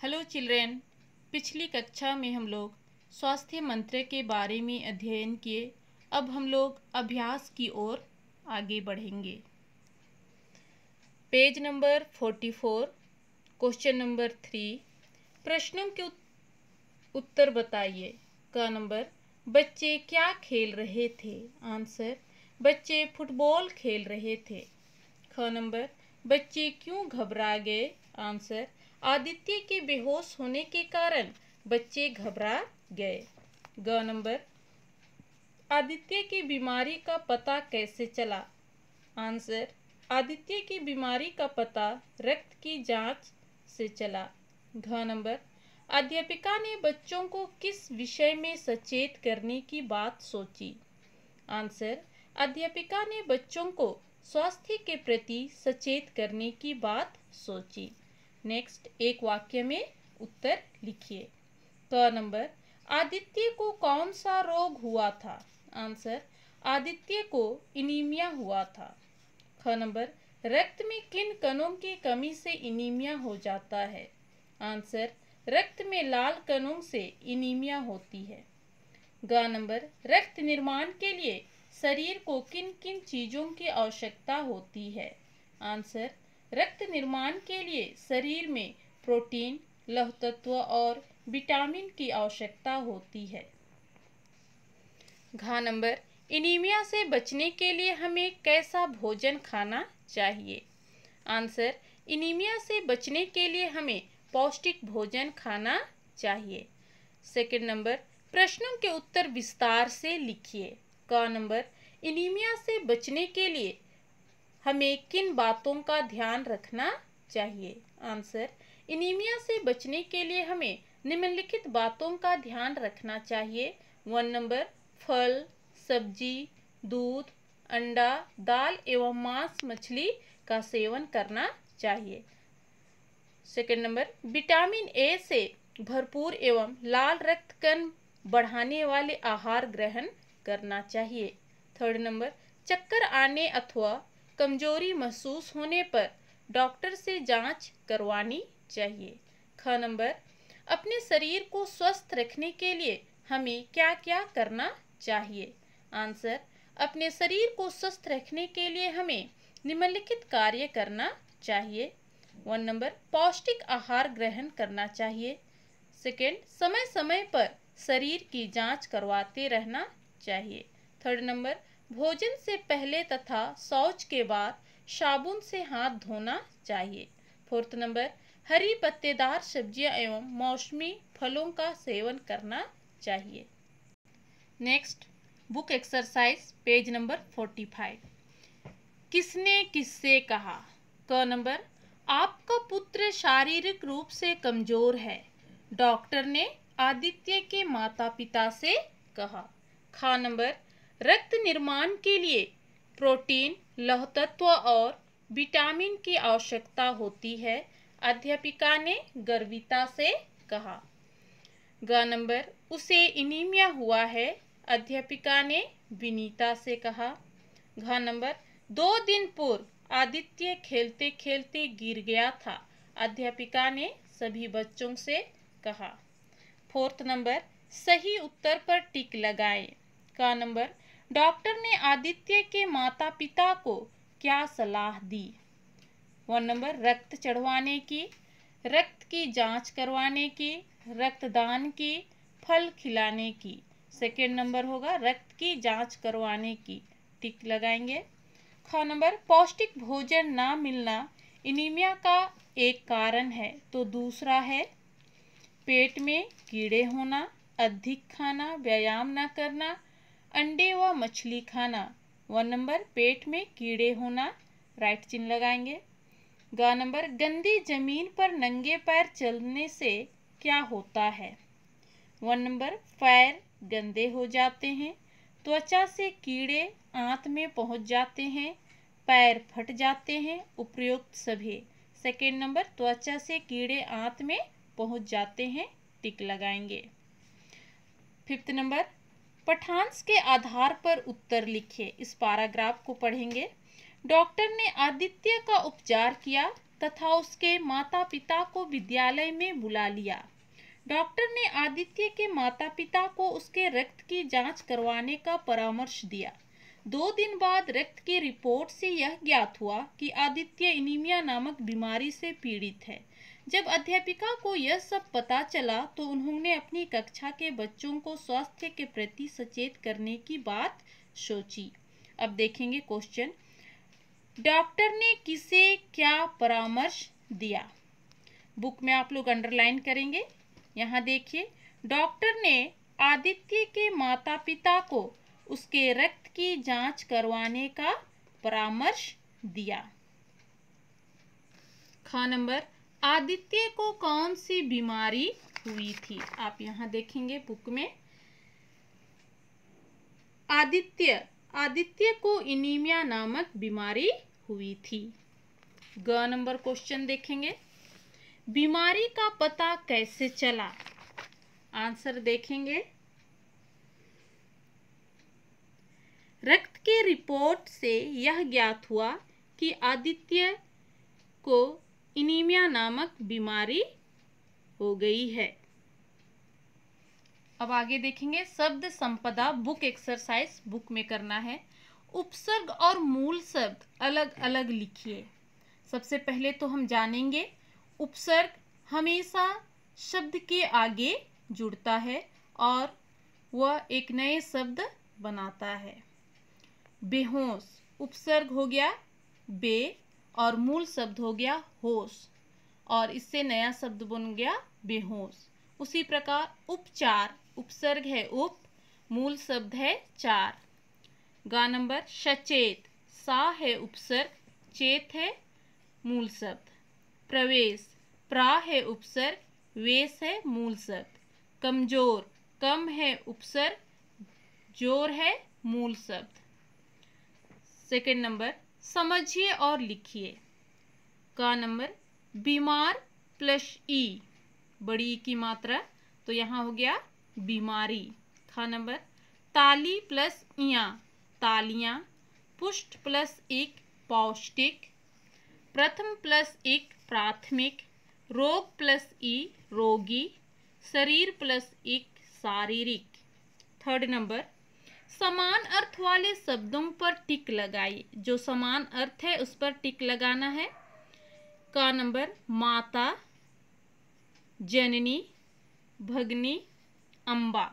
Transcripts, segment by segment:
Hello children. पिछली कक्षा में हम लोग स्वास्थ्य मंत्र के बारे में अध्ययन किए। अब हम लोग अभ्यास की ओर आगे बढ़ेंगे। Page number 44, question number 3। प्रश्नों के उत्तर बताइए। का नंबर, बच्चे क्या खेल रहे थे? आंसर, बच्चे फुटबॉल खेल रहे थे। ख नंबर, बच्चे क्यों घबरा गए? आंसर, आदित्य के बेहोश होने के कारण बच्चे घबरा गए। ग नंबर, आदित्य की बीमारी का पता कैसे चला? आंसर, आदित्य की बीमारी का पता रक्त की जांच से चला। घ नंबर, अध्यापिका ने बच्चों को किस विषय में सचेत करने की बात सोची? आंसर, अध्यापिका ने बच्चों को स्वास्थ्य के प्रति सचेत करने की बात सोची। नेक्स्ट, एक वाक्य में उत्तर लिखिए। क नंबर, आदित्य को कौन सा रोग हुआ था? आंसर, आदित्य को एनीमिया हुआ था। ख नंबर, रक्त में किन कणों की कमी से एनीमिया हो जाता है? आंसर, रक्त में लाल कणों से एनीमिया होती है। ग नंबर, रक्त निर्माण के लिए शरीर को किन किन चीजों की आवश्यकता होती है? आंसर, रक्त निर्माण के लिए शरीर में प्रोटीन, लौह तत्व और विटामिन की आवश्यकता होती है। घ नंबर, एनीमिया से बचने के लिए हमें कैसा भोजन खाना चाहिए? आंसर, एनीमिया से बचने के लिए हमें पौष्टिक भोजन खाना चाहिए। सेकंड नंबर, प्रश्नों के उत्तर विस्तार से लिखिए। क नंबर, एनीमिया से बचने के लिए हमें किन बातों का ध्यान रखना चाहिए? आंसर, एनीमिया से बचने के लिए हमें निम्नलिखित बातों का ध्यान रखना चाहिए। 1 नंबर, फल, सब्जी, दूध, अंडा, दाल एवं मांस मछली का सेवन करना चाहिए। सेकंड नंबर, विटामिन ए से भरपूर एवं लाल रक्त कण बढ़ाने वाले आहार ग्रहण करना चाहिए। थर्ड नंबर, चक्कर आने अथवा कमजोरी महसूस होने पर डॉक्टर से जांच करवानी चाहिए। ख नंबर, अपने शरीर को स्वस्थ रखने के लिए हमें क्या क्या करना चाहिए? आंसर, अपने शरीर को स्वस्थ रखने के लिए हमें निम्नलिखित कार्य करना चाहिए। 1 नंबर, पौष्टिक आहार ग्रहण करना चाहिए। सेकेंड, समय समय पर शरीर की जांच करवाते रहना चाहिए। थर्ड नंबर, भोजन से पहले तथा शौच के बाद साबुन से हाथ धोना चाहिए। फोर्थ नंबर, हरी पत्तेदार सब्जियां एवं मौसमी फलों का सेवन करना चाहिए। Next, book exercise, page number 45। किसने किससे कहा? क नंबर, आपका पुत्र शारीरिक रूप से कमजोर है। डॉक्टर ने आदित्य के माता पिता से कहा। ख नंबर, रक्त निर्माण के लिए प्रोटीन, लौह तत्व और विटामिन की आवश्यकता होती है। अध्यापिका ने गर्विता से कहा। ग नंबर, उसे एनीमिया हुआ है। अध्यापिका ने विनीता से कहा। घ नंबर, 2 दिन पूर्व आदित्य खेलते खेलते गिर गया था। अध्यापिका ने सभी बच्चों से कहा। फोर्थ नंबर, सही उत्तर पर टिक लगाएं। का नंबर, डॉक्टर ने आदित्य के माता पिता को क्या सलाह दी? 1 नंबर, रक्त चढ़वाने की, रक्त की जांच करवाने की, रक्तदान की, फल खिलाने की। सेकेंड नंबर होगा रक्त की जांच करवाने की, टिक लगाएंगे। ख नंबर, पौष्टिक भोजन ना मिलना एनीमिया का एक कारण है, तो दूसरा है पेट में कीड़े होना, अधिक खाना, व्यायाम न करना, अंडे व मछली खाना। 1 नंबर, पेट में कीड़े होना, राइट चिन्ह लगाएंगे। ग नंबर, गंदी जमीन पर नंगे पैर चलने से क्या होता है? 1 नंबर, पैर गंदे हो जाते हैं, त्वचा से कीड़े आंत में पहुंच जाते हैं, पैर फट जाते हैं, उपयुक्त सभी। सेकेंड नंबर, त्वचा से कीड़े आंत में पहुंच जाते हैं, टिक लगाएंगे। फिफ्थ नंबर, पठांश के आधार पर उत्तर लिखिए। इस पैराग्राफ को पढ़ेंगे। डॉक्टर ने आदित्य का उपचार किया। तथा उसके माता पिता को विद्यालय में बुला लिया। डॉक्टर ने आदित्य के माता पिता को उसके रक्त की जांच करवाने का परामर्श दिया। 2 दिन बाद रक्त की रिपोर्ट से यह ज्ञात हुआ कि आदित्य एनीमिया नामक बीमारी से पीड़ित है। जब अध्यापिका को यह सब पता चला तो उन्होंने अपनी कक्षा के बच्चों को स्वास्थ्य के प्रति सचेत करने की बात सोची। अब देखेंगे क्वेश्चन, डॉक्टर ने किसे क्या परामर्श दिया? बुक में आप लोग अंडरलाइन करेंगे। यहाँ देखिए, डॉक्टर ने आदित्य के माता पिता को उसके रक्त की जांच करवाने का परामर्श दिया। ख नंबर, आदित्य को कौन सी बीमारी हुई थी? आप यहाँ देखेंगे बुक में, आदित्य को एनीमिया नामक बीमारी हुई थी। ग नंबर क्वेश्चन देखेंगे, बीमारी का पता कैसे चला? आंसर देखेंगे, रक्त की रिपोर्ट से यह ज्ञात हुआ कि आदित्य को एनीमिया नामक बीमारी हो गई है। अब आगे देखेंगे, शब्द संपदा बुक एक्सरसाइज बुक में करना है। उपसर्ग और मूल शब्द अलग अलग लिखिए। सबसे पहले तो हम जानेंगे, उपसर्ग हमेशा शब्द के आगे जुड़ता है और वह एक नए शब्द बनाता है। बेहोश, उपसर्ग हो गया बे और मूल शब्द हो गया होश, और इससे नया शब्द बन गया बेहोश। उसी प्रकार उपचार, उपसर्ग है उप, मूल शब्द है चार। गा नंबर, सचेत, सा है उपसर्ग, चेत है मूल शब्द। प्रवेश, प्रा है उपसर्ग, वेश है मूल शब्द। कमजोर, कम है उपसर्ग, जोर है मूल शब्द। सेकंड नंबर, समझिए और लिखिए। का नंबर, बीमार प्लस ई, बड़ी ई की मात्रा, तो यहाँ हो गया बीमारी। खा नंबर, ताली प्लस इया, तालियां। पुष्ट प्लस एक, पौष्टिक। प्रथम प्लस एक, प्राथमिक। रोग प्लस ई, रोगी। शरीर प्लस एक, शारीरिक। थर्ड नंबर, समान अर्थ वाले शब्दों पर टिक लगाइए। जो समान अर्थ है उस पर टिक लगाना है। का नंबर, माता, जननी, भगनी, अम्बा।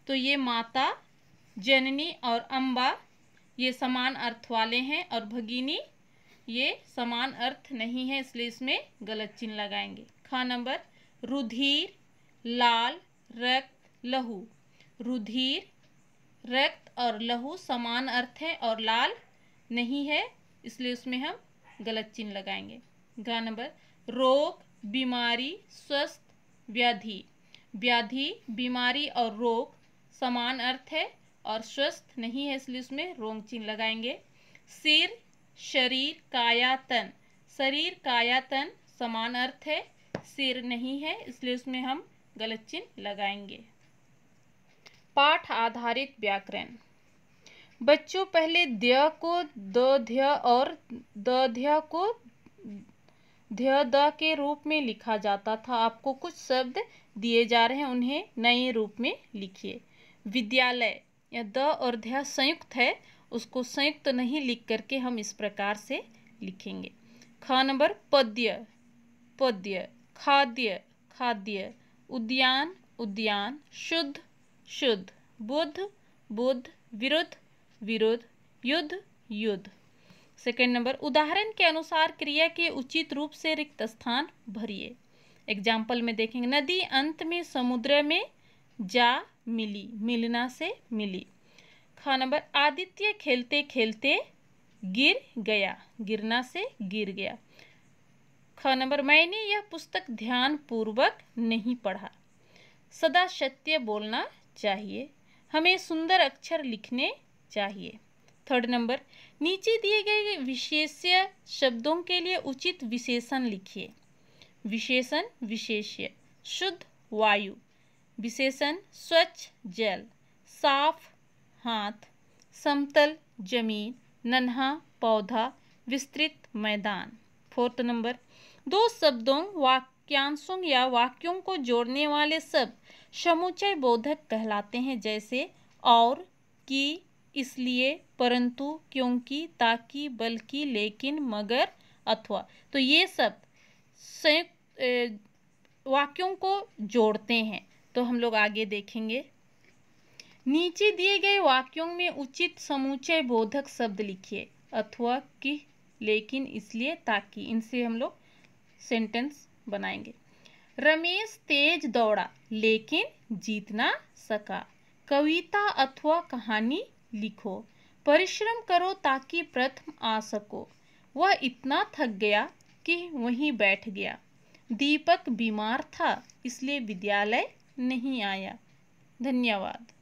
तो ये माता, जननी और अम्बा ये समान अर्थ वाले हैं, और भगिनी ये समान अर्थ नहीं है, इसलिए इसमें गलत चिन्ह लगाएंगे। खा नंबर, रुधिर, लाल, रक्त, लहू। रुधिर, रक्त और लहू समान अर्थ है और लाल नहीं है, इसलिए उसमें हम गलत चिन्ह लगाएंगे। गा नंबर, रोग, बीमारी, स्वस्थ, व्याधि। व्याधि, बीमारी और रोग समान अर्थ है और स्वस्थ नहीं है, इसलिए उसमें रोग चिन्ह लगाएंगे। सिर, शरीर, काया, तन। शरीर, काया, तन समान अर्थ है, सिर नहीं है, इसलिए उसमें हम गलत चिन्ह लगाएंगे। पाठ आधारित व्याकरण। बच्चों, पहले द्य को द और ध्य को ध के रूप में लिखा जाता था। आपको कुछ शब्द दिए जा रहे हैं, उन्हें नए रूप में लिखिए। विद्यालय, या द और ध्य संयुक्त है, उसको संयुक्त नहीं लिख करके हम इस प्रकार से लिखेंगे। ख नंबर, पद्य, पद्य। खाद्य, खाद्य। उद्यान, उद्यान। शुद्ध, शुद्ध। बुद्ध, बुद्ध। विरुद्ध, विरुद्ध। युद्ध, युद्ध। सेकंड नंबर, उदाहरण के अनुसार क्रिया के उचित रूप से रिक्त स्थान भरिए। एग्जाम्पल में देखेंगे, नदी अंत में समुद्र में जा मिली, मिलना से मिली। ख नंबर, आदित्य खेलते खेलते गिर गया, गिरना से गिर गया। ख नंबर, मैंने यह पुस्तक ध्यान पूर्वक नहीं पढ़ा। सदा सत्य बोलना चाहिए, हमें सुंदर अक्षर लिखने चाहिए। थर्ड नंबर, नीचे दिए गए विशेष्य शब्दों के लिए उचित विशेषण लिखिए। विशेषण, विशेष्य। शुद्ध वायु। विशेषण, स्वच्छ जल। साफ हाथ। समतल जमीन। नन्हा पौधा। विस्तृत मैदान। 4th नंबर, दो शब्दों, वाक्यांशों या वाक्यों को जोड़ने वाले शब्द समुच्चय बोधक कहलाते हैं, जैसे और, कि, इसलिए, परंतु, क्योंकि, ताकि, बल्कि, लेकिन, मगर, अथवा। तो ये सब संयुक्त वाक्यों को जोड़ते हैं। तो हम लोग आगे देखेंगे। नीचे दिए गए वाक्यों में उचित समुच्चय बोधक शब्द लिखिए। अथवा, कि, लेकिन, इसलिए, ताकि। इनसे हम लोग सेंटेंस बनाएंगे। रमेश तेज दौड़ा लेकिन जीत ना सका। कविता अथवा कहानी लिखो। परिश्रम करो ताकि प्रथम आ सको। वह इतना थक गया कि वहीं बैठ गया। दीपक बीमार था इसलिए विद्यालय नहीं आया। धन्यवाद।